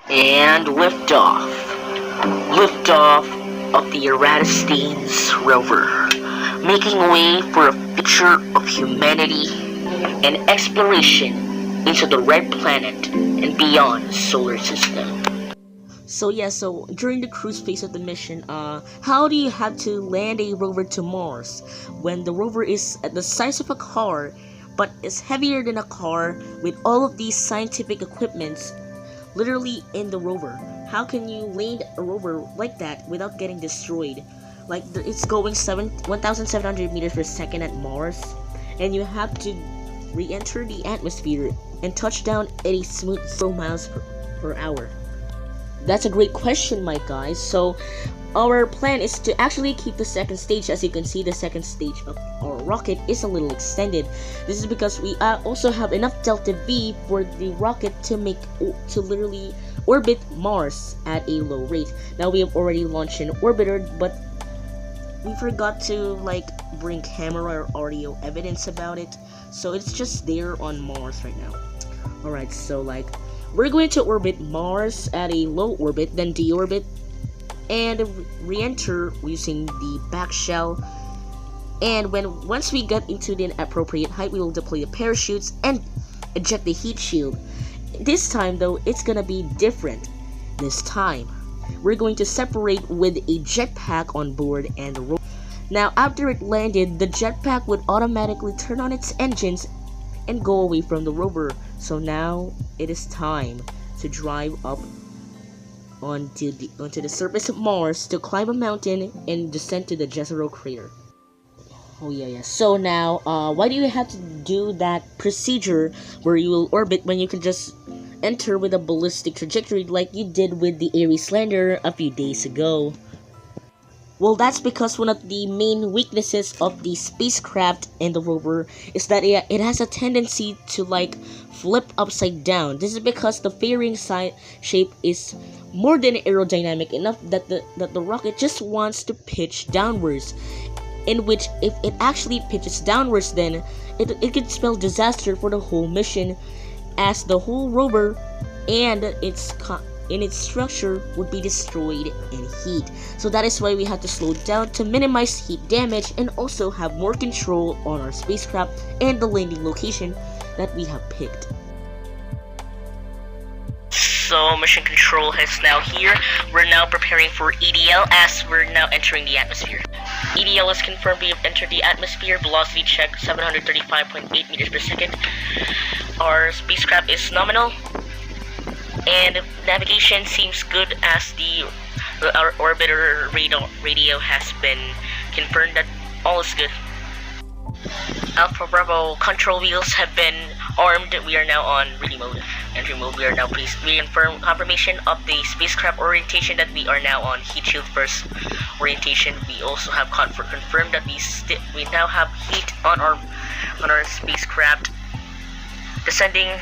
And liftoff. Liftoff of the Eratosthenes rover, making way for a future of humanity and exploration into the red planet and beyond the solar system. So during the cruise phase of the mission, how do you have to land a rover to Mars when the rover is at the size of a car but is heavier than a car with all of these scientific equipments literally in the rover? How can you land a rover like that without getting destroyed? Like it's going 1,700 meters per second at Mars, and you have to re-enter the atmosphere and touch down at a smooth 0 miles per hour. That's a great question, my guys. So our plan is to actually keep the second stage. As you can see, the second stage of our rocket is a little extended. This is because we also have enough delta V for the rocket to literally orbit Mars at a low rate. Now we have already launched an orbiter, but we forgot to bring camera or audio evidence about it, so it's just there on Mars right now. Alright, so we're going to orbit Mars at a low orbit, then deorbit and re-enter using the back shell. And once we get into the appropriate height, we will deploy the parachutes and eject the heat shield. This time though, it's gonna be different. This time we're going to separate with a jetpack on board and the rover. Now after it landed, the jetpack would automatically turn on its engines and go away from the rover. So now it is time to drive up onto the surface of Mars to climb a mountain and descend to the Jezero crater. Oh yeah. So now, why do you have to do that procedure where you will orbit when you can just enter with a ballistic trajectory like you did with the Ares lander a few days ago? Well, that's because one of the main weaknesses of the spacecraft and the rover is that it has a tendency to flip upside down. This is because the fairing shape is more than aerodynamic enough that the rocket just wants to pitch downwards. In which, if it actually pitches downwards, then it could spell disaster for the whole mission, as the whole rover and its structure would be destroyed in heat. So that is why we have to slow down to minimize heat damage and also have more control on our spacecraft and the landing location that we have picked. So mission control is now here. We're now preparing for EDL as we're now entering the atmosphere. EDL is confirmed we have entered the atmosphere. Velocity check 735.8 meters per second. Our spacecraft is nominal. And navigation seems good as our orbiter radio has been confirmed that all is good. Alpha Bravo control wheels have been armed. We are now on ready mode. Entry mode. We are now pleased. We confirm confirmation of the spacecraft orientation that we are now on heat shield first orientation. We also have confirmed that we now have heat on our spacecraft. Descending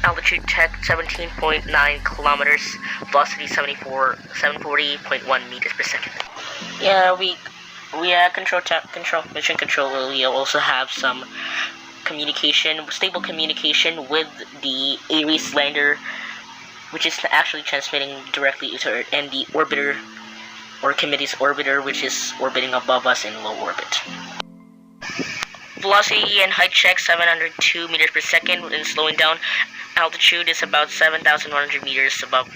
altitude check 17.9 kilometers, velocity 740.1 meters per second. Yeah, we mission control. We also have some stable communication with the Ares lander, which is actually transmitting directly to Earth, and the orbiter or Archimedes orbiter, which is orbiting above us in low orbit. Velocity and height check 702 meters per second, and slowing down. Altitude is about 7,100 meters above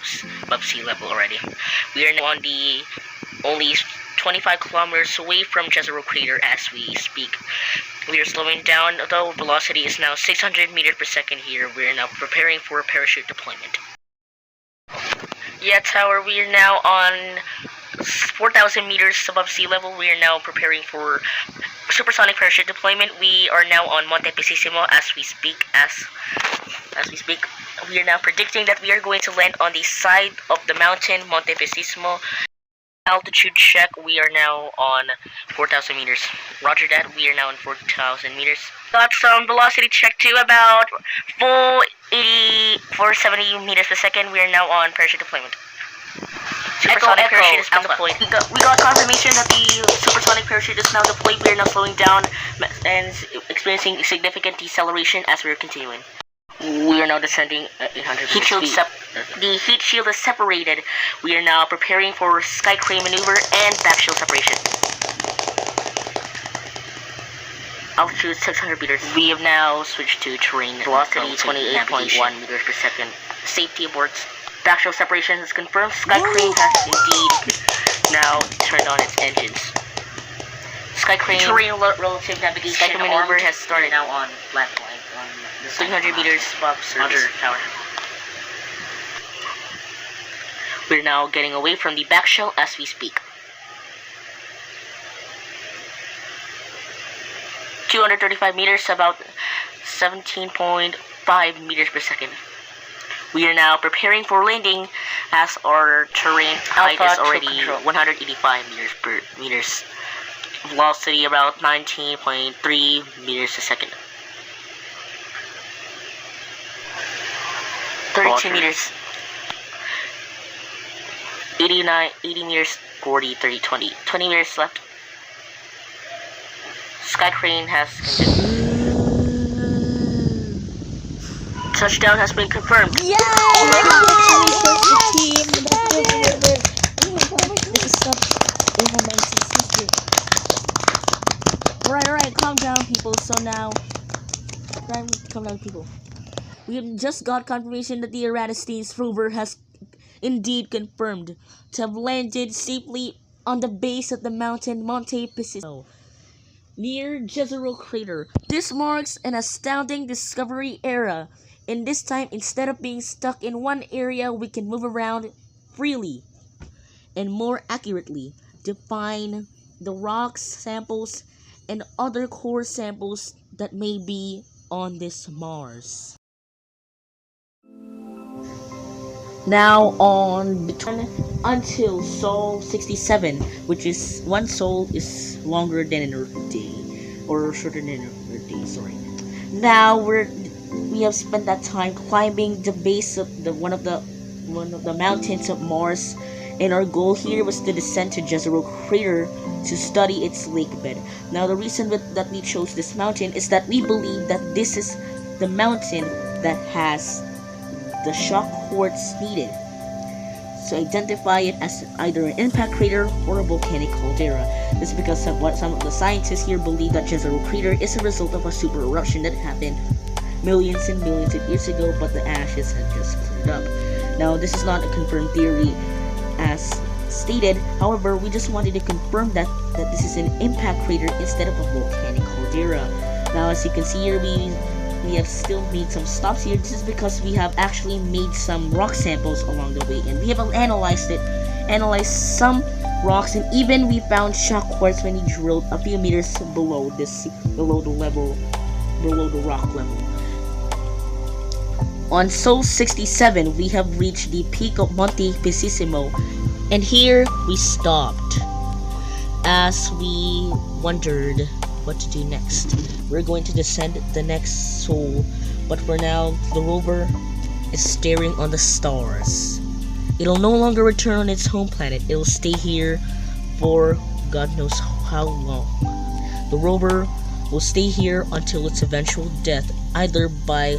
sea level already. We are now on the only 25 kilometers away from Jezero crater as we speak. We are slowing down, though velocity is now 600 meters per second here. We are now preparing for parachute deployment. Yeah, tower, we are now on 4,000 meters above sea level. We are now preparing for supersonic parachute deployment. We are now on Monte Pacissimo as we speak. We are now predicting that we are going to land on the side of the mountain, Monte Pacissimo. Altitude check, we are now on 4,000 meters. Roger that, we are now on 4,000 meters. Got some velocity check to about 470 meters per second. We are now on parachute deployment. Supersonic parachute has been deployed. We got confirmation that the supersonic parachute is now deployed. We are now slowing down and experiencing significant deceleration as we are continuing. We are now descending at 800 heat shield speed. The heat shield is separated. We are now preparing for sky crane maneuver and back shield separation. Altitude 600 meters. We have now switched to terrain. Velocity 28.1 meters per second. Safety aborts. Back shield separation is confirmed. Sky crane has indeed now turned on its engines. Sky crane terrain relative navigation Sky crane maneuver has started. Now on flat line on the 300 meters above surface. Tower. We're now getting away from the back shell as we speak. 235 meters, about 17.5 meters per second. We are now preparing for landing as our terrain height is already 185 meters. Velocity about 19.3 meters a second. 32 meters. 80 meters, 40, 30, 20. 20 meters left. Sky crane has touchdown has been confirmed. Yeah! Alright, calm down, people. So now, calm down, people. We have just got confirmation that the Eratosthenes rover has indeed confirmed to have landed safely on the base of the mountain Monte Pisico, near Jezero Crater. This marks an astounding discovery era. In this time, instead of being stuck in one area, we can move around freely and more accurately define the rocks, samples, and other core samples that may be on this Mars. Now on between until Sol 67, which is one Sol is longer than an Earth day, or shorter than an Earth day. Sorry. Now we have spent that time climbing the base of one of the mountains of Mars, and our goal here was to descend to Jezero Crater to study its lake bed. Now the reason that we chose this mountain is that we believe that this is the mountain that has the shock quartz needed to identify it as either an impact crater or a volcanic caldera. This is because some of the scientists here believe that Jezero Crater is a result of a super eruption that happened millions and millions of years ago, but the ashes had just cleared up. Now this is not a confirmed theory as stated. However, we just wanted to confirm that this is an impact crater instead of a volcanic caldera. Now as you can see here, we have still made some stops here. This is because we have actually made some rock samples along the way, and we have analyzed some rocks, and even we found shock quartz when we drilled a few meters below the rock level. On Sol 67, we have reached the peak of Monte Pisico, and here we stopped as we wondered what to do next. We're going to descend the next Sol, but for now, the rover is staring on the stars. It'll no longer return on its home planet. It'll stay here for God knows how long. The rover will stay here until its eventual death, either by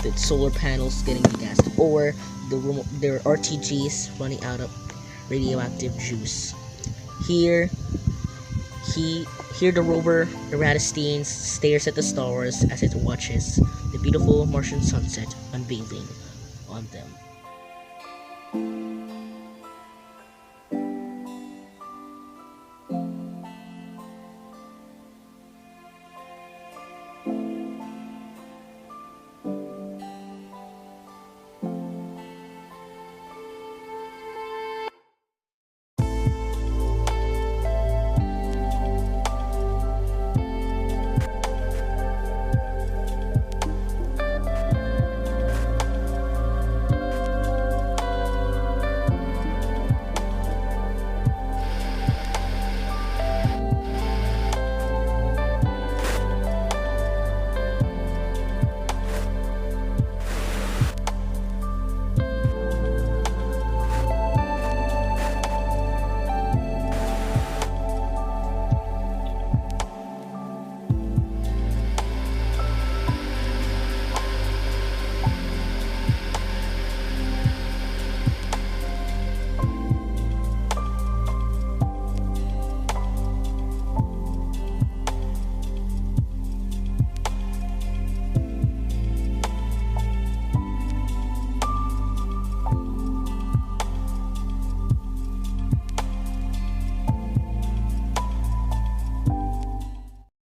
the solar panels getting degassed or their RTGs running out of radioactive juice. Here the rover Eratosthenes stares at the stars as it watches the beautiful Martian sunset unveiling on them.